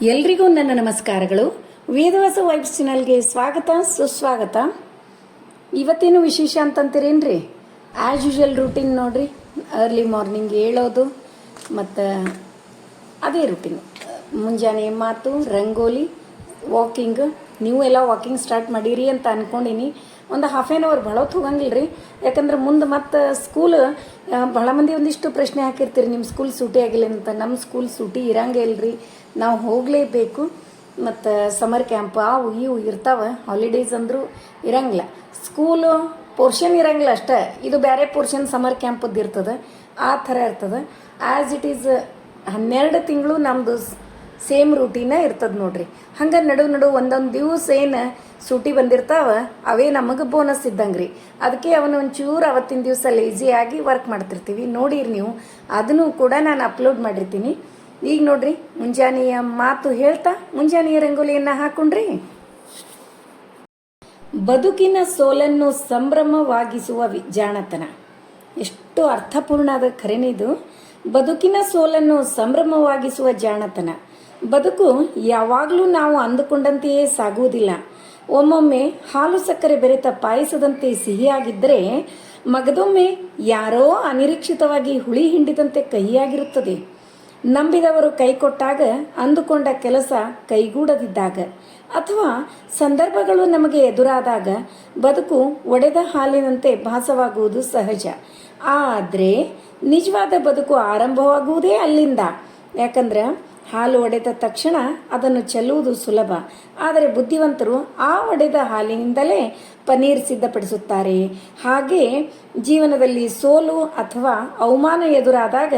ಎಲ್ರಿಗೂ ನನ್ನ ನಮಸ್ಕಾರಗಳು. ವೇದವಾಸ ವೈಬ್ಸ್ ಚಾನಲ್ಗೆ ಸ್ವಾಗತ ಸುಸ್ವಾಗತ. ಇವತ್ತೇನು ವಿಶೇಷ ಅಂತಂತೀರೇನ್ರಿ? ಆ್ಯಸ್ ಯೂಶುವಲ್ ರೂಟೀನ್ ನೋಡ್ರಿ. ಅರ್ಲಿ ಮಾರ್ನಿಂಗ್ ಹೇಳೋದು ಮತ್ತು ಅದೇ ರೂಟೀನ್. ಮುಂಜಾನೆ ಮಾತು, ರಂಗೋಲಿ, ವಾಕಿಂಗ್. ನೀವು ಎಲ್ಲ ವಾಕಿಂಗ್ ಸ್ಟಾರ್ಟ್ ಮಾಡಿರಿ ಅಂತ ಅಂದ್ಕೊಂಡಿನಿ. ಒಂದು ಹಾಫ್ ಆನ್ ಅವರ್ ಭಾಳ ಹೊತ್ತು ಹೋಗಂಗಿಲ್ಲ ರೀ. ಯಾಕಂದ್ರೆ ಮುಂದೆ ಮತ್ತು ಸ್ಕೂಲ್ ಭಾಳ ಮಂದಿ ಒಂದಿಷ್ಟು ಪ್ರಶ್ನೆ ಹಾಕಿರ್ತೀರಿ, ನಿಮ್ಮ ಸ್ಕೂಲ್ ಸೂಟಿ ಆಗಿಲ್ಲ ಅಂತ. ನಮ್ಮ ಸ್ಕೂಲ್ ಸೂಟಿ ಇರಂಗೇ ಇಲ್ರಿ, ನಾವು ಹೋಗಲೇಬೇಕು. ಮತ್ತು ಸಮರ್ ಕ್ಯಾಂಪ್ ಅವು ಇವು ಇರ್ತಾವೆ. ಹಾಲಿಡೇಸ್ ಅಂದರೂ ಇರಂಗಿಲ್ಲ. ಸ್ಕೂಲು ಪೋರ್ಷನ್ ಇರಂಗಿಲ್ಲ ಅಷ್ಟೇ, ಇದು ಬೇರೆ ಪೋರ್ಷನ್ ಸಮರ್ ಕ್ಯಾಂಪದ್ದು ಇರ್ತದೆ. ಆ ಥರ ಇರ್ತದೆ. ಆ್ಯಸ್ ಇಟ್ ಈಸ್ 12 ತಿಂಗಳು ನಮ್ಮದು ಸೇಮ್ ರೂಟೀನ ಇರ್ತದೆ ನೋಡ್ರಿ. ಹಂಗೆ ನಡು ಒಂದೊಂದು ದಿವಸ ಏನು ಸೂಟಿ ಬಂದಿರ್ತಾವೆ ಅವೇ ನಮಗೆ ಬೋನಸ್ ಇದ್ದಂಗೆ ರೀ. ಅದಕ್ಕೆ ಅವನು ಒಂಚೂರು ಅವತ್ತಿನ ದಿವಸ ಲೇಜಿಯಾಗಿ ವರ್ಕ್ ಮಾಡ್ತಿರ್ತೀವಿ. ನೋಡಿರಿ ನೀವು, ಅದನ್ನು ಕೂಡ ನಾನು ಅಪ್ಲೋಡ್ ಮಾಡಿರ್ತೀನಿ. ಈಗ ನೋಡ್ರಿ, ಮುಂಜಾನೆಯ ಮಾತು ಹೇಳ್ತಾ ಮುಂಜಾನೆಯ ರಂಗೋಲಿಯನ್ನು ಹಾಕೊಂಡ್ರಿ. ಬದುಕಿನ ಸೋಲನ್ನು ಸಂಭ್ರಮವಾಗಿಸುವ ಜಾಣತನ. ಎಷ್ಟು ಅರ್ಥಪೂರ್ಣ ಆದ ಖರೇನಿದು. ಬದುಕಿನ ಸೋಲನ್ನು ಸಂಭ್ರಮವಾಗಿಸುವ ಜಾಣತನ. ಬದುಕು ಯಾವಾಗಲೂ ನಾವು ಅಂದುಕೊಂಡಂತೆಯೇ ಸಾಗುವುದಿಲ್ಲ. ಒಮ್ಮೊಮ್ಮೆ ಹಾಲು ಸಕ್ಕರೆ ಬೆರೆತ ಪಾಯಸದಂತೆ ಸಿಹಿಯಾಗಿದ್ದರೆ, ಮಗದೊಮ್ಮೆ ಯಾರೋ ಅನಿರೀಕ್ಷಿತವಾಗಿ ಹುಳಿ ಹಿಂಡಿದಂತೆ ಕಹಿಯಾಗಿರುತ್ತದೆ. ನಂಬಿದವರು ಕೈಕೊಟ್ಟಾಗ, ಅಂದುಕೊಂಡ ಕೆಲಸ ಕೈಗೂಡದಿದ್ದಾಗ, ಅಥವಾ ಸಂದರ್ಭಗಳು ನಮಗೆ ಎದುರಾದಾಗ ಬದುಕು ಒಡೆದ ಹಾಲಿನಂತೆ ಭಾಸವಾಗುವುದು ಸಹಜ. ಆದರೆ ನಿಜವಾದ ಬದುಕು ಆರಂಭವಾಗುವುದೇ ಅಲ್ಲಿಂದ. ಯಾಕಂದ್ರೆ ಹಾಲು ಒಡೆದ ತಕ್ಷಣ ಅದನ್ನು ಚೆಲ್ಲುವುದು ಸುಲಭ. ಆದರೆ ಬುದ್ಧಿವಂತರು ಆ ಒಡೆದ ಹಾಲಿನಿಂದಲೇ ಪನೀರ್ ಸಿದ್ಧಪಡಿಸುತ್ತಾರೆ. ಹಾಗೆ ಜೀವನದಲ್ಲಿ ಸೋಲು ಅಥವಾ ಅವಮಾನ ಎದುರಾದಾಗ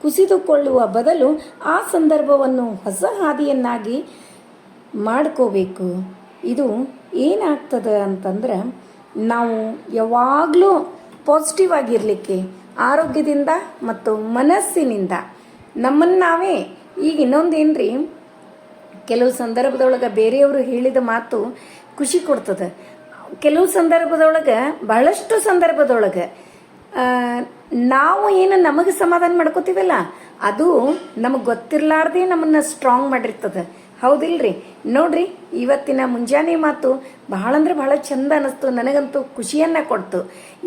ಕುಸಿದುಕೊಳ್ಳುವ ಬದಲು ಆ ಸಂದರ್ಭವನ್ನು ಹೊಸ ಹಾದಿಯನ್ನಾಗಿ ಮಾಡ್ಕೋಬೇಕು. ಇದು ಏನಾಗ್ತದೆ ಅಂತಂದ್ರೆ, ನಾವು ಯಾವಾಗಲೂ ಪಾಸಿಟಿವ್ ಆಗಿರಲಿಕ್ಕೆ, ಆರೋಗ್ಯದಿಂದ ಮತ್ತು ಮನಸ್ಸಿನಿಂದ ನಮ್ಮನ್ನು ನಾವೇ. ಈಗ ಇನ್ನೊಂದೇನ್ರಿ, ಕೆಲವು ಸಂದರ್ಭದೊಳಗೆ ಬೇರೆಯವರು ಹೇಳಿದ ಮಾತು ಖುಷಿ ಕೊಡ್ತದೆ. ಕೆಲವು ಸಂದರ್ಭದೊಳಗೆ, ಬಹಳಷ್ಟು ಸಂದರ್ಭದೊಳಗೆ ನಾವು ಏನು ನಮಗೆ ಸಮಾಧಾನ ಮಾಡ್ಕೋತೀವಲ್ಲ, ಅದು ನಮಗೆ ಗೊತ್ತಿರಲಾರ್ದೇ ನಮ್ಮನ್ನು ಸ್ಟ್ರಾಂಗ್ ಮಾಡಿರ್ತದೆ. ಹೌದಿಲ್ರಿ? ನೋಡ್ರಿ, ಇವತ್ತಿನ ಮುಂಜಾನೆ ಮಾತು ಬಹಳ ಅಂದ್ರೆ ಬಹಳ ಚಂದ ಅನ್ನಿಸ್ತು. ನನಗಂತೂ ಖುಷಿಯನ್ನು ಕೊಡ್ತು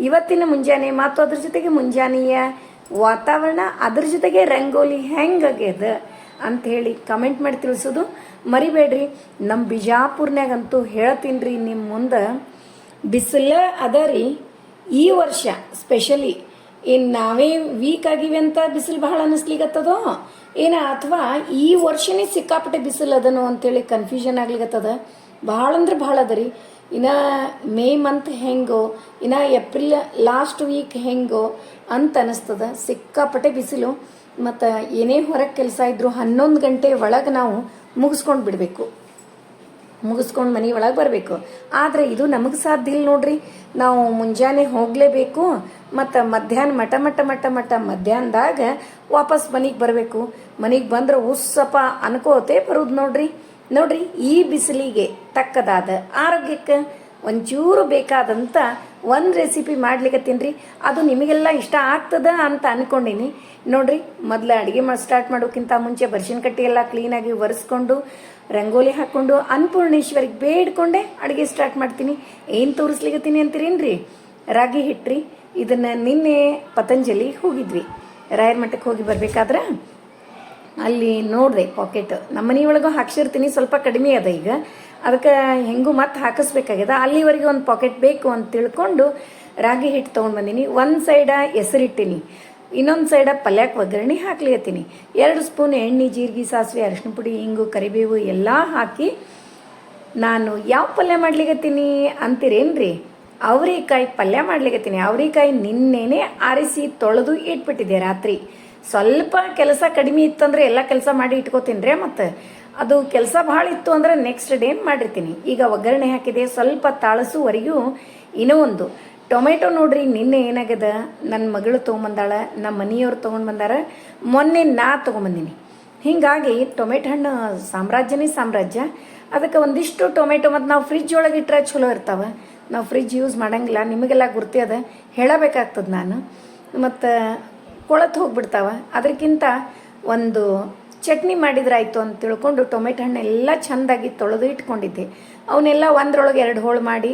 ಇವತ್ತಿನ ಮುಂಜಾನೆ ಮಾತು. ಅದ್ರ ಜೊತೆಗೆ ಮುಂಜಾನೆಯ ವಾತಾವರಣ, ಅದ್ರ ಜೊತೆಗೆ ರಂಗೋಲಿ ಹೆಂಗಾಗ್ಯದ ಅಂಥೇಳಿ ಕಮೆಂಟ್ ಮಾಡಿ ತಿಳಿಸೋದು ಮರಿಬೇಡ್ರಿ. ನಮ್ಮ ಬಿಜಾಪುರ್ನಾಗಂತೂ ಹೇಳ್ತೀನಿ ರೀ ನಿಮ್ಮ ಮುಂದೆ, ಬಿಸಿಲ ಅದ ರೀ ಈ ವರ್ಷ. ಸ್ಪೆಷಲಿ ಏನು ನಾವೇ ವೀಕ್ ಆಗಿವೆ ಅಂತ ಬಿಸಿಲು ಬಹಳ ಅನ್ನಿಸ್ಲಿಗತ್ತದೋ ಏನ, ಅಥವಾ ಈ ವರ್ಷನೇ ಸಿಕ್ಕಾಪಟ್ಟೆ ಬಿಸಿಲು ಅದನೋ ಅಂತೇಳಿ ಕನ್ಫ್ಯೂಷನ್ ಆಗ್ಲಿಗತ್ತದ. ಭಾಳ ಅಂದ್ರೆ ಭಾಳ ಅದ ರೀ. ಇನ್ನು ಮೇ ಮಂತ್ ಹೆಂಗೋ, ಇನ್ನು ಏಪ್ರಿಲ್ ಲಾಸ್ಟ್ ವೀಕ್ ಹೆಂಗೋ ಅಂತ ಅನ್ನಿಸ್ತದ. ಸಿಕ್ಕಾಪಟ್ಟೆ ಬಿಸಿಲು. ಮತ್ತು ಏನೇ ಹೊರಗೆ ಕೆಲಸ ಇದ್ದರೂ 11 ಗಂಟೆ ಒಳಗೆ ನಾವು ಮುಗಿಸ್ಕೊಂಡು ಬಿಡಬೇಕು, ಮುಗಿಸ್ಕೊಂಡು ಮನೆ ಒಳಗೆ ಬರಬೇಕು. ಆದರೆ ಇದು ನಮಗೆ ಸಾಧ್ಯ ಇಲ್ಲ ನೋಡ್ರಿ. ನಾವು ಮುಂಜಾನೆ ಹೋಗಲೇಬೇಕು ಮತ್ತು ಮಧ್ಯಾಹ್ನ ಮಟ ಮಧ್ಯಾಹ್ನದಾಗ ವಾಪಸ್ ಮನೆಗೆ ಬರಬೇಕು. ಮನೆಗೆ ಬಂದ್ರೆ ಉಸ್ಸಪ್ಪ ಅನ್ಕೋತೆ ಬರೋದು ನೋಡ್ರಿ. ಈ ಬಿಸಿಲಿಗೆ ತಕ್ಕದಾದ ಆರೋಗ್ಯಕ್ಕೆ ಒಂಚೂರು ಬೇಕಾದಂಥ ಒಂದು ರೆಸಿಪಿ ಮಾಡ್ಲಿಕ್ಕತ್ತೀನಿ ರೀ. ಅದು ನಿಮಗೆಲ್ಲ ಇಷ್ಟ ಆಗ್ತದ ಅಂತ ಅಂದ್ಕೊಂಡೀನಿ. ನೋಡ್ರಿ, ಮೊದಲು ಅಡುಗೆ ಸ್ಟಾರ್ಟ್ ಮಾಡೋಕ್ಕಿಂತ ಮುಂಚೆ ಬರ್ಶಿನ ಕಟ್ಟಿ ಎಲ್ಲ ಕ್ಲೀನಾಗಿ ಒರೆಸ್ಕೊಂಡು, ರಂಗೋಲಿ ಹಾಕ್ಕೊಂಡು, ಅನ್ನಪೂರ್ಣೇಶ್ವರಿಗೆ ಬೇಡ್ಕೊಂಡೆ ಅಡುಗೆ ಸ್ಟಾರ್ಟ್ ಮಾಡ್ತೀನಿ. ಏನು ತೋರಿಸ್ಲಿಕ್ಕತ್ತೀನಿ ಅಂತೀರೇನ್ರಿ? ರಾಗಿ ಹಿಟ್ರಿ. ಇದನ್ನು ನಿನ್ನೆ ಪತಂಜಲಿ ಹೋಗಿದ್ವಿ, ರಾಯರ ಮಠಕ್ಕೆ ಹೋಗಿ ಬರಬೇಕಾದ್ರೆ ಅಲ್ಲಿ ನೋಡಿದೆ ಪಾಕೆಟ್. ನಮ್ಮ ಮನೆಯೊಳಗೂ ಹಾಕ್ಸಿರ್ತೀನಿ, ಸ್ವಲ್ಪ ಕಡಿಮೆ ಅದ ಈಗ. ಅದಕ್ಕೆ ಹೆಂಗೂ ಮತ್ತೆ ಹಾಕಿಸ್ಬೇಕಾಗ್ಯದ. ಅಲ್ಲಿವರೆಗೆ ಒಂದು ಪಾಕೆಟ್ ಬೇಕು ಅಂತ ತಿಳ್ಕೊಂಡು ರಾಗಿ ಹಿಟ್ಟು ತೊಗೊಂಡು ಬಂದೀನಿ. ಒಂದು ಸೈಡ ಹೆಸರಿಟ್ಟಿನಿ, ಇನ್ನೊಂದು ಸೈಡ ಪಲ್ಯಕ್ಕೆ ಒಗ್ಗರಣೆ ಹಾಕ್ಲಿಕತ್ತೀನಿ. 2 ಸ್ಪೂನ್ ಎಣ್ಣೆ, ಜೀರಿಗೆ, ಸಾಸಿವೆ, ಅರಿಶಿನ ಪುಡಿ, ಹಿಂಗು, ಕರಿಬೇವು ಎಲ್ಲ ಹಾಕಿ ನಾನು ಯಾವ ಪಲ್ಯ ಮಾಡ್ಲಿಕತ್ತೀನಿ ಅಂತೀರೇನ್ರಿ? ಅವರೆಕಾಯಿ ಪಲ್ಯ ಮಾಡ್ಲಿಕತ್ತೀನಿ. ಅವರೆಕಾಯಿ ನಿನ್ನೆನೆ ಆರಿಸಿ ತೊಳೆದು ಇಟ್ಬಿಟ್ಟಿದ್ದೆ ರಾತ್ರಿ. ಸ್ವಲ್ಪ ಕೆಲಸ ಕಡಿಮೆ ಇತ್ತಂದ್ರೆ ಎಲ್ಲ ಕೆಲಸ ಮಾಡಿ ಇಟ್ಕೋತೀನಿ ರೀ. ಮತ್ತು ಅದು ಕೆಲಸ ಭಾಳ ಇತ್ತು ಅಂದ್ರೆ ನೆಕ್ಸ್ಟ್ ಡೇ ಮಾಡಿರ್ತೀನಿ. ಈಗ ಒಗ್ಗರಣೆ ಹಾಕಿದೆ, ಸ್ವಲ್ಪ ತಾಳಸುವರೆಗೂ. ಇನ್ನೂ ಒಂದು ಟೊಮೆಟೊ ನೋಡ್ರಿ, ನಿನ್ನೆ ಏನಾಗ್ಯದ, ನನ್ನ ಮಗಳು ತೊಗೊಂಬಂದಾಳ, ನಮ್ಮ ಮನೆಯವ್ರು ತೊಗೊಂಡು ಬಂದಾರ, ಮೊನ್ನೆ ನಾ ತೊಗೊಂಬಂದಿನಿ. ಹೀಗಾಗಿ ಟೊಮೆಟೊ ಹಣ್ಣು ಸಾಮ್ರಾಜ್ಯನೇ ಸಾಮ್ರಾಜ್ಯ. ಅದಕ್ಕೆ ಒಂದಿಷ್ಟು ಟೊಮೆಟೊ, ಮತ್ತು ನಾವು ಫ್ರಿಜ್ ಒಳಗೆ ಇಟ್ಟರೆ ಚಲೋ ಇರ್ತಾವೆ. ನಾವು ಫ್ರಿಜ್ ಯೂಸ್ ಮಾಡಂಗಿಲ್ಲ, ನಿಮಗೆಲ್ಲ ಗುರ್ತಿ ಅದ, ಹೇಳಬೇಕಾಗ್ತದೆ ನಾನು. ಮತ್ತು ಕೊಳತು ಹೋಗ್ಬಿಡ್ತಾವೆ. ಅದಕ್ಕಿಂತ ಒಂದು ಚಟ್ನಿ ಮಾಡಿದ್ರಾಯ್ತು ಅಂತ ತಿಳ್ಕೊಂಡು ಟೊಮೆಟೊ ಹಣ್ಣೆಲ್ಲ ಚೆಂದಾಗಿ ತೊಳೆದು ಇಟ್ಕೊಂಡಿದ್ದೆ. ಅವನ್ನೆಲ್ಲ ಒಂದ್ರೊಳಗೆ 2 ಹೋಳು ಮಾಡಿ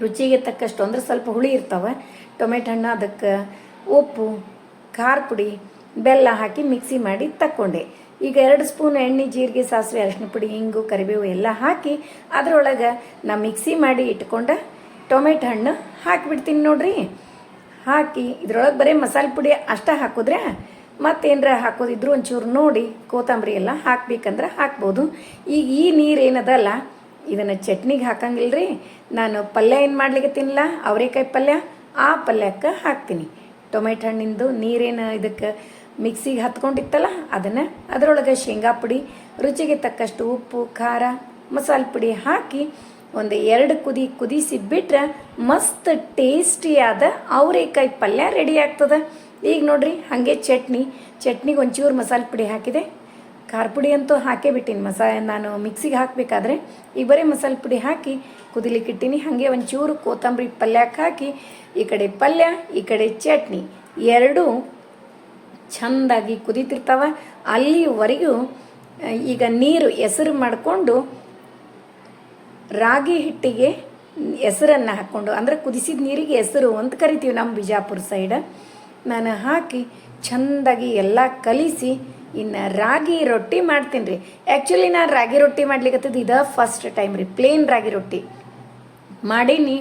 ರುಚಿಗೆ ತಕ್ಕಷ್ಟು ಅಂದ್ರೆ ಸ್ವಲ್ಪ ಹುಳಿ ಇರ್ತಾವೆ ಟೊಮೆಟೊ ಹಣ್ಣು, ಅದಕ್ಕೆ ಉಪ್ಪು, ಖಾರ ಪುಡಿ, ಬೆಲ್ಲ ಹಾಕಿ ಮಿಕ್ಸಿ ಮಾಡಿ ತಕ್ಕೊಂಡೆ. ಈಗ 2 ಸ್ಪೂನ್ ಎಣ್ಣೆ, ಜೀರಿಗೆ, ಸಾಸಿವೆ, ಅರಿಶಿನ ಪುಡಿ, ಹಿಂಗು, ಕರಿಬೇವು ಎಲ್ಲ ಹಾಕಿ ಅದರೊಳಗೆ ನಾ ಮಿಕ್ಸಿ ಮಾಡಿ ಇಟ್ಕೊಂಡ ಟೊಮೆಟೊ ಹಣ್ಣು ಹಾಕಿಬಿಡ್ತೀನಿ ನೋಡ್ರಿ. ಹಾಕಿ ಇದ್ರೊಳಗೆ ಬರೀ ಮಸಾಲೆ ಪುಡಿ ಅಷ್ಟ ಹಾಕಿದ್ರೆ ಮತ್ತೇನರ ಹಾಕೋದಿದ್ರು ಒಂಚೂರು ನೋಡಿ ಕೊತ್ತಂಬರಿ ಎಲ್ಲ ಹಾಕ್ಬೇಕಂದ್ರೆ ಹಾಕ್ಬೋದು. ಈಗ ಈ ನೀರು ಏನದಲ್ಲ ಇದನ್ನು ಚಟ್ನಿಗೆ ಹಾಕಂಗಿಲ್ರಿ, ನಾನು ಪಲ್ಯ ಏನು ಮಾಡ್ಲಿಕ್ಕೆ ತಿನ್ನಲ್ಲ, ಅವರೆಕಾಯಿ ಪಲ್ಯ, ಆ ಪಲ್ಯಕ್ಕೆ ಹಾಕ್ತೀನಿ. ಟೊಮೆಟೊ ಹಣ್ಣಿಂದು ನೀರೇನು ಇದಕ್ಕೆ ಮಿಕ್ಸಿಗೆ ಹತ್ಕೊಂಡಿತ್ತಲ್ಲ ಅದನ್ನು ಅದರೊಳಗೆ ಶೇಂಗಾ ಪುಡಿ, ರುಚಿಗೆ ತಕ್ಕಷ್ಟು ಉಪ್ಪು, ಖಾರ, ಮಸಾಲೆ ಪುಡಿ ಹಾಕಿ ಒಂದು 2 ಕುದಿಸಿ ಬಿಟ್ರೆ ಮಸ್ತ್ ಟೇಸ್ಟಿಯಾದ ಅವರೆಕಾಯಿ ಪಲ್ಯ ರೆಡಿ ಆಗ್ತದೆ. ಈಗ ನೋಡ್ರಿ ಹಾಗೆ ಚಟ್ನಿಗೆ ಒಂಚೂರು ಮಸಾಲೆ ಪುಡಿ ಹಾಕಿದೆ, ಖಾರ ಪುಡಿ ಅಂತೂ ಹಾಕೇ ಬಿಟ್ಟಿನಿ ನಾನು ಮಿಕ್ಸಿಗೆ ಹಾಕಬೇಕಾದ್ರೆ. ಈಗ ಬರೀ ಮಸಾಲೆ ಪುಡಿ ಹಾಕಿ ಕುದಿಲಿಕ್ಕೆ ಇಟ್ಟಿನಿ. ಹಾಗೆ ಒಂಚೂರು ಕೊತ್ತಂಬರಿ ಪಲ್ಯಕ್ಕೆ ಹಾಕಿ ಈ ಕಡೆ ಪಲ್ಯ ಈ ಕಡೆ ಚಟ್ನಿ ಎರಡೂ ಚೆಂದಾಗಿ ಕುದೀತಿರ್ತಾವ. ಅಲ್ಲಿವರೆಗೂ ಈಗ ನೀರು ಎಸರು ಮಾಡಿಕೊಂಡು ರಾಗಿ ಹಿಟ್ಟಿಗೆ ಎಸರನ್ನು ಹಾಕ್ಕೊಂಡು, ಅಂದರೆ ಕುದಿಸಿದ ನೀರಿಗೆ ಎಸರು ಅಂತ ಕರಿತೀವಿ ನಮ್ಮ ಬಿಜಾಪುರ ಸೈಡ್. ನಾನು ಹಾಕಿ ಚೆಂದಾಗಿ ಎಲ್ಲ ಕಲಿಸಿ ಇನ್ನು ರಾಗಿ ರೊಟ್ಟಿ ಮಾಡ್ತೀನಿ ರೀ. ಆ್ಯಕ್ಚುಲಿ ನಾನು ರಾಗಿ ರೊಟ್ಟಿ ಮಾಡ್ಲಿಕ್ಕತ್ತದ ಇದು ಫಸ್ಟ್ ಟೈಮ್ ರೀ. ಪ್ಲೇನ್ ರಾಗಿ ರೊಟ್ಟಿ ಮಾಡೀನಿ,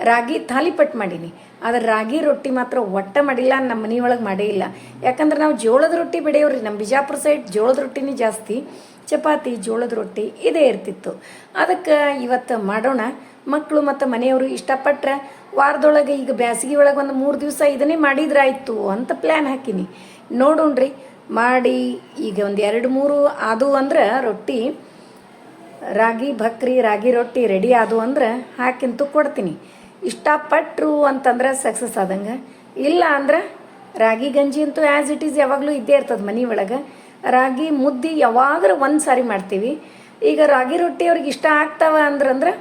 ರಾಗಿ ತಾಲಿಪಟ್ಟು ಮಾಡೀನಿ. ಆದ್ರೆ ರಾಗಿ ರೊಟ್ಟಿ ಮಾತ್ರ ಒಟ್ಟ ಮಾಡಿಲ್ಲ, ನಮ್ಮ ಮನೆಯೊಳಗೆ ಮಾಡೇ ಇಲ್ಲ. ಯಾಕಂದ್ರೆ ನಾವು ಜೋಳದ ರೊಟ್ಟಿ ಬೆಳೆಯೋರಿ, ನಮ್ಮ ಬಿಜಾಪುರ ಸೈಡ್ ಜೋಳದ ರೊಟ್ಟಿನೇ ಜಾಸ್ತಿ, ಚಪಾತಿ ಜೋಳದ ರೊಟ್ಟಿ ಇದೇ ಇರ್ತಿತ್ತು. ಅದಕ್ಕೆ ಇವತ್ತು ಮಾಡೋಣ. ಮಕ್ಕಳು ಮತ್ತು ಮನೆಯವರು ಇಷ್ಟಪಟ್ಟರೆ ವಾರದೊಳಗೆ ಈಗ ಬ್ಯಾಸಿಗೆ ಒಳಗೆ ಒಂದು 3 ದಿವಸ ಇದನ್ನೇ ಮಾಡಿದ್ರಾಯ್ತು ಅಂತ ಪ್ಲ್ಯಾನ್ ಹಾಕೀನಿ. ನೋಡೋಣ್ರಿ ಮಾಡಿ. ಈಗ ಒಂದು 2-3 ಆದು ಅಂದ್ರೆ ರೊಟ್ಟಿ, ರಾಗಿ ಭಕ್ರಿ ರಾಗಿ ರೊಟ್ಟಿ ರೆಡಿ ಆದು ಅಂದ್ರೆ ಹಾಕಿಂತೂ ಕೊಡ್ತೀನಿ. ಇಷ್ಟಪಟ್ಟರು ಅಂತಂದ್ರೆ ಸಕ್ಸಸ್ ಆದಂಗೆ, ಇಲ್ಲ ಅಂದ್ರೆ ರಾಗಿ ಗಂಜಿ ಅಂತೂ ಆ್ಯಸ್ ಇಟ್ ಈಸ್ ಯಾವಾಗಲೂ ಇದ್ದೇ ಇರ್ತದೆ ಮನೆ ಒಳಗೆ. ರಾಗಿ ಮುದ್ದೆ ಯಾವಾಗಾರ ಒಂದು ಸಾರಿ ಮಾಡ್ತೀವಿ. ಈಗ ರಾಗಿ ರೊಟ್ಟಿ ಅವ್ರಿಗೆ ಇಷ್ಟ ಆಗ್ತಾವ ಅಂದ್ರೆ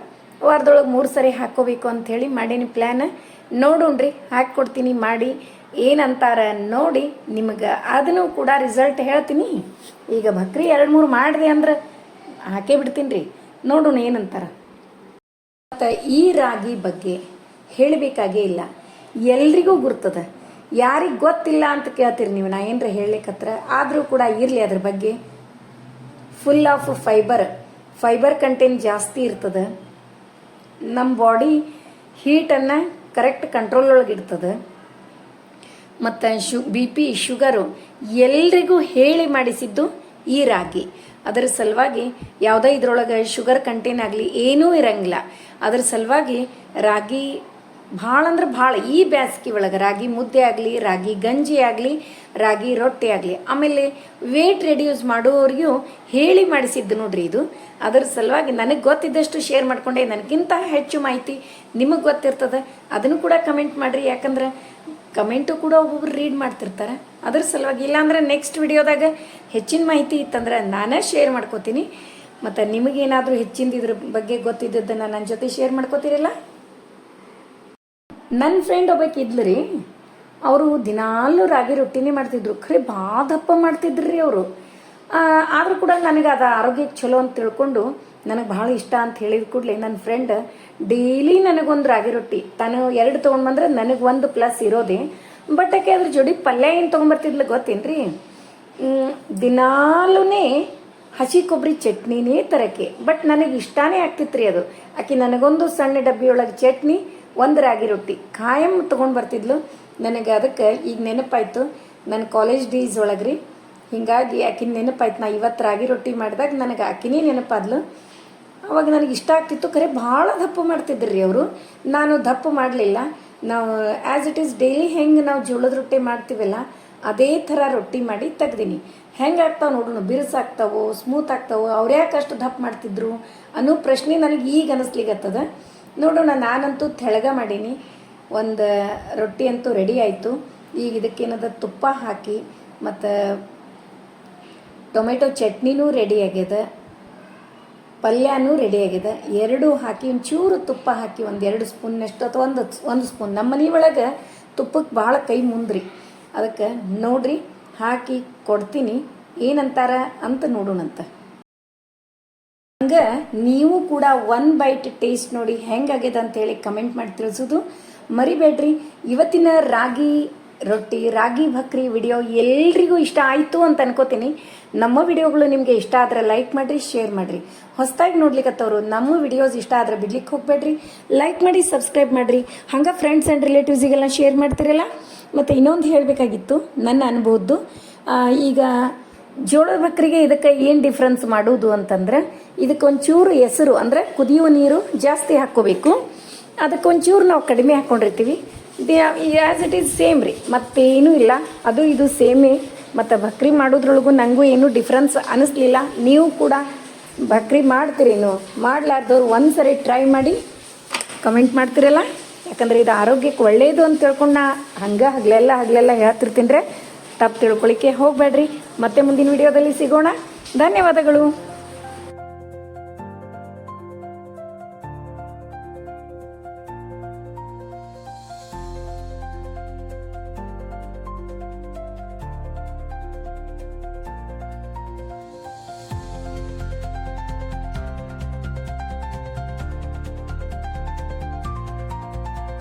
ವಾರದೊಳಗೆ 3 ಸರಿ ಹಾಕ್ಕೋಬೇಕು ಅಂಥೇಳಿ ಮಾಡೀನಿ ಪ್ಲ್ಯಾನ್. ನೋಡೋಣ್ರಿ ಹಾಕ್ಕೊಡ್ತೀನಿ ಮಾಡಿ ಏನಂತಾರ ನೋಡಿ ನಿಮಗೆ ಅದನ್ನು ಕೂಡ ರಿಸಲ್ಟ್ ಹೇಳ್ತೀನಿ. ಈಗ ಭಕ್ರಿ 2-3 ಮಾಡಿದೆ ಅಂದ್ರೆ ಹಾಕೇ ಬಿಡ್ತೀನಿ ರೀ, ನೋಡೋಣ ಏನಂತಾರ. ಮತ್ತು ಈ ರಾಗಿ ಬಗ್ಗೆ ಹೇಳಬೇಕಾಗೇ ಇಲ್ಲ, ಎಲ್ರಿಗೂ ಗುರ್ತದ. ಯಾರಿಗೆ ಗೊತ್ತಿಲ್ಲ ಅಂತ ಕೇಳ್ತೀರಿ ನೀವು, ನಾ ಏನರ ಹೇಳಲಿಕ್ಕತ್ರ. ಆದರೂ ಕೂಡ ಇರಲಿ, ಅದ್ರ ಬಗ್ಗೆ ಫುಲ್ ಆಫ್ ಫೈಬರ್ ಕಂಟೆಂಟ್ ಜಾಸ್ತಿ ಇರ್ತದೆ. ನಮ್ಮ ಬಾಡಿ ಹೀಟನ್ನು ಕರೆಕ್ಟ್ ಕಂಟ್ರೋಲ್ ಒಳಗೆ ಇರ್ತದೆ. ಮತ್ತು BP ಶುಗರು ಎಲ್ರಿಗೂ ಹೇಳಿ ಮಾಡಿಸಿದ್ದು ಈ ರಾಗಿ. ಅದರ ಸಲುವಾಗಿ ಯಾವುದೇ ಇದ್ರೊಳಗೆ ಶುಗರ್ ಕಂಟೆಂಟ್ ಆಗಲಿ ಏನೂ ಇರಂಗಿಲ್ಲ. ಅದ್ರ ಸಲುವಾಗಿ ರಾಗಿ ಭಾಳ ಅಂದ್ರೆ ಭಾಳ ಈ ಬ್ಯಾಸ್ಗೆ ಒಳಗೆ ರಾಗಿ ಮುದ್ದೆ ಆಗಲಿ, ರಾಗಿ ಗಂಜಿ ಆಗಲಿ, ರಾಗಿ ರೊಟ್ಟಿ ಆಗಲಿ, ಆಮೇಲೆ ವೇಟ್ ರೆಡ್ಯೂಸ್ ಮಾಡೋರಿಗೂ ಹೇಳಿ ಮಾಡಿಸಿದ್ದು ನೋಡ್ರಿ ಇದು. ಅದರ ಸಲುವಾಗಿ ನನಗೆ ಗೊತ್ತಿದ್ದಷ್ಟು ಶೇರ್ ಮಾಡಿಕೊಂಡೆ. ನನಗಿಂತ ಹೆಚ್ಚು ಮಾಹಿತಿ ನಿಮಗೆ ಗೊತ್ತಿರ್ತದೆ, ಅದನ್ನು ಕೂಡ ಕಮೆಂಟ್ ಮಾಡಿರಿ. ಯಾಕಂದ್ರೆ ಕಮೆಂಟು ಕೂಡ ಒಬ್ಬೊಬ್ರು ರೀಡ್ ಮಾಡ್ತಿರ್ತಾರೆ. ಅದ್ರ ಸಲುವಾಗಿ ಇಲ್ಲಾಂದ್ರೆ ನೆಕ್ಸ್ಟ್ ವಿಡಿಯೋದಾಗ ಹೆಚ್ಚಿನ ಮಾಹಿತಿ ಇತ್ತಂದ್ರೆ ನಾನೇ ಶೇರ್ ಮಾಡ್ಕೋತೀನಿ. ಮತ್ತು ನಿಮಗೇನಾದರೂ ಹೆಚ್ಚಿಂದ ಇದ್ರ ಬಗ್ಗೆ ಗೊತ್ತಿದ್ದದ್ದನ್ನು ನನ್ನ ಜೊತೆ ಶೇರ್ ಮಾಡ್ಕೋತೀರಲ್ಲ. ನನ್ನ ಫ್ರೆಂಡ್ ಒಬ್ಬಾಕಿ ಇದ್ಲು ರೀ, ಅವರು ದಿನಾಲೂ ರಾಗಿ ರೊಟ್ಟಿನೇ ಮಾಡ್ತಿದ್ರು. ಖರೆ ಭಾಳ ದಪ್ಪ ಮಾಡ್ತಿದ್ರಿ ಅವರು. ಆದರೂ ಕೂಡ ನನಗೆ ಅದು ಆರೋಗ್ಯಕ್ಕೆ ಚಲೋ ಅಂತ ತಿಳ್ಕೊಂಡು ನನಗೆ ಭಾಳ ಇಷ್ಟ ಅಂತ ಹೇಳಿದ ಕೂಡಲೇ ನನ್ನ ಫ್ರೆಂಡ್ ಡೈಲಿ ನನಗೊಂದು ರಾಗಿ ರೊಟ್ಟಿ ತಾನು 2 ತೊಗೊಂಡು ಬಂದ್ರೆ ನನಗೆ 1 ಪ್ಲಸ್ ಇರೋದೇ. ಬಟ್ ಯಾಕೆ ಅದ್ರ ಜೋಡಿ ಪಲ್ಯ ಏನು ತೊಗೊಂಬರ್ತಿದ್ಲು ಗೊತ್ತೇನ್ರಿ, ದಿನಾಲೂ ಹಸಿ ಕೊಬ್ಬರಿ ಚಟ್ನಿನೇ ತರಕ್ಕೆ. ಬಟ್ ನನಗೆ ಇಷ್ಟನೇ ಆಗ್ತಿತ್ತು ರೀ ಅದು. ಆಕೆ ನನಗೊಂದು ಸಣ್ಣ ಡಬ್ಬಿಯೊಳಗೆ ಚಟ್ನಿ, 1 ರಾಗಿ ರೊಟ್ಟಿ ಖಾಯಂ ತೊಗೊಂಡು ಬರ್ತಿದ್ಲು. ನನಗೆ ಅದಕ್ಕೆ ಈಗ ನೆನಪಾಯ್ತು ನನ್ನ ಕಾಲೇಜ್ ಡೇಸ್ ಒಳಗೆ ರೀ. ಹೀಗಾಗಿ ಆಕಿನ ನೆನಪಾಯ್ತು. ನಾ ಇವತ್ತು ರಾಗಿ ರೊಟ್ಟಿ ಮಾಡಿದಾಗ ನನಗೆ ಆಕಿನೇ ನೆನಪಾದ್ಲು. ಅವಾಗ ನನಗೆ ಇಷ್ಟ ಆಗ್ತಿತ್ತು. ಖರೆ ಭಾಳ ದಪ್ಪ ಮಾಡ್ತಿದ್ರು ರೀ ಅವರು. ನಾನು ದಪ್ಪ ಮಾಡಲಿಲ್ಲ. ನಾವು ಆ್ಯಸ್ ಇಟ್ ಈಸ್ ಡೈಲಿ ಹೆಂಗೆ ನಾವು ಜೋಳದ ರೊಟ್ಟಿ ಮಾಡ್ತೀವಲ್ಲ ಅದೇ ಥರ ರೊಟ್ಟಿ ಮಾಡಿ ತೆಗ್ದೀನಿ. ಹೆಂಗೆ ಆಗ್ತಾವೆ ನೋಡೋಣ, ಬಿರುಸಾಗ್ತಾವೋ ಸ್ಮೂತ್ ಆಗ್ತಾವೋ, ಅವ್ರು ಯಾಕೆ ಅಷ್ಟು ದಪ್ಪ ಮಾಡ್ತಿದ್ರು ಅನ್ನೋ ಪ್ರಶ್ನೆ ನನಗೆ ಈಗ ಅನ್ನಿಸ್ಲಿಕ್ಕತ್ತದ. ನೋಡೋಣ. ನಾನಂತೂ ತೆಳಗ ಮಾಡೀನಿ. ಒಂದು ರೊಟ್ಟಿ ಅಂತೂ ರೆಡಿ ಆಯಿತು. ಈಗ ಇದಕ್ಕೇನದ ತುಪ್ಪ ಹಾಕಿ ಮತ್ತು ಟೊಮೆಟೊ ಚಟ್ನಿನೂ ರೆಡಿ ಆಗ್ಯದ, ಪಲ್ಯನೂ ರೆಡಿ ಆಗಿದೆ. 2 ಹಾಕಿ ಒಂಚೂರು ತುಪ್ಪ ಹಾಕಿ 1-2 ಸ್ಪೂನ್ನಷ್ಟು ಅಥವಾ ಒಂದು ಸ್ಪೂನ್. ನಮ್ಮ ಮನೆ ಒಳಗೆ ತುಪ್ಪಕ್ಕೆ ಭಾಳ ಕೈ ಮುಂದ್ರಿ. ಅದಕ್ಕೆ ನೋಡ್ರಿ ಹಾಕಿ ಕೊಡ್ತೀನಿ, ಏನಂತಾರ ಅಂತ ನೋಡೋಣಂತ. ಹಂಗೆ ನೀವು ಕೂಡ 1 ಬೈಟ್ ಟೇಸ್ಟ್ ನೋಡಿ ಹೆಂಗಾಗ್ಯದ ಅಂತೇಳಿ ಕಮೆಂಟ್ ಮಾಡಿ ತಿಳಿಸೋದು ಮರಿಬೇಡ್ರಿ. ಇವತ್ತಿನ ರಾಗಿ ರೊಟ್ಟಿ ರಾಗಿ ಭಕ್ರಿ ವಿಡಿಯೋ ಎಲ್ರಿಗೂ ಇಷ್ಟ ಆಯಿತು ಅಂತ ಅನ್ಕೋತೀನಿ. ನಮ್ಮ ವಿಡಿಯೋಗಳು ನಿಮಗೆ ಇಷ್ಟ ಆದರೆ ಲೈಕ್ ಮಾಡಿರಿ, ಶೇರ್ ಮಾಡಿರಿ. ಹೊಸದಾಗಿ ನೋಡ್ಲಿಕ್ಕತ್ತವ್ರು ನಮ್ಮ ವಿಡಿಯೋಸ್ ಇಷ್ಟ ಆದರೆ ಬಿಡ್ಲಿಕ್ಕೆ ಹೋಗಬೇಡ್ರಿ. ಲೈಕ್ ಮಾಡಿ, ಸಬ್ಸ್ಕ್ರೈಬ್ ಮಾಡಿರಿ. ಹಂಗೆ ಫ್ರೆಂಡ್ಸ್ ಆ್ಯಂಡ್ ರಿಲೇಟಿವ್ಸಿಗೆಲ್ಲ ಶೇರ್ ಮಾಡ್ತಿರಲ್ಲ. ಮತ್ತು ಇನ್ನೊಂದು ಹೇಳಬೇಕಾಗಿತ್ತು ನನ್ನ ಅನುಭವದ್ದು. ಈಗ ಜೋಳದ ಭಕ್ರಿಗೆ ಇದಕ್ಕೆ ಏನು ಡಿಫ್ರೆನ್ಸ್ ಮಾಡೋದು ಅಂತಂದ್ರೆ, ಇದಕ್ಕೊಂಚೂರು ಹೆಸರು ಅಂದರೆ ಕುದಿಯುವ ನೀರು ಜಾಸ್ತಿ ಹಾಕ್ಕೋಬೇಕು. ಅದಕ್ಕೊಂಚೂರು ನಾವು ಕಡಿಮೆ ಹಾಕ್ಕೊಂಡಿರ್ತೀವಿ. ಆ್ಯಸ್ ಇಟ್ ಈಸ್ ಸೇಮ್ ರೀ, ಮತ್ತೇನೂ ಇಲ್ಲ. ಅದು ಇದು ಸೇಮೇ. ಮತ್ತು ಭಕ್ರಿ ಮಾಡೋದ್ರೊಳಗೂ ನನಗೂ ಏನೂ ಡಿಫ್ರೆನ್ಸ್ ಅನ್ನಿಸ್ಲಿಲ್ಲ. ನೀವು ಕೂಡ ಭಕ್ರಿ ಮಾಡ್ತೀರೇನು ಮಾಡಲಾರ್ದವ್ರು ಒಂದು ಸರಿ ಟ್ರೈ ಮಾಡಿ ಕಮೆಂಟ್ ಮಾಡ್ತಿರಲ್ಲ. ಯಾಕಂದರೆ ಇದು ಆರೋಗ್ಯಕ್ಕೆ ಒಳ್ಳೆಯದು ಅಂತ ತಿಳ್ಕೊಂಡು ಹಂಗೆ ಹಗಲೆಲ್ಲ ಹೇಳ್ತಿರ್ತೀನಿ. ತಪ್ಪು ತಿಳ್ಕೊಳ್ಳಿಕ್ಕೆ ಹೋಗಬೇಡ್ರಿ. ಮತ್ತೆ ಮುಂದಿನ ವಿಡಿಯೋದಲ್ಲಿ ಸಿಗೋಣ. ಧನ್ಯವಾದಗಳು.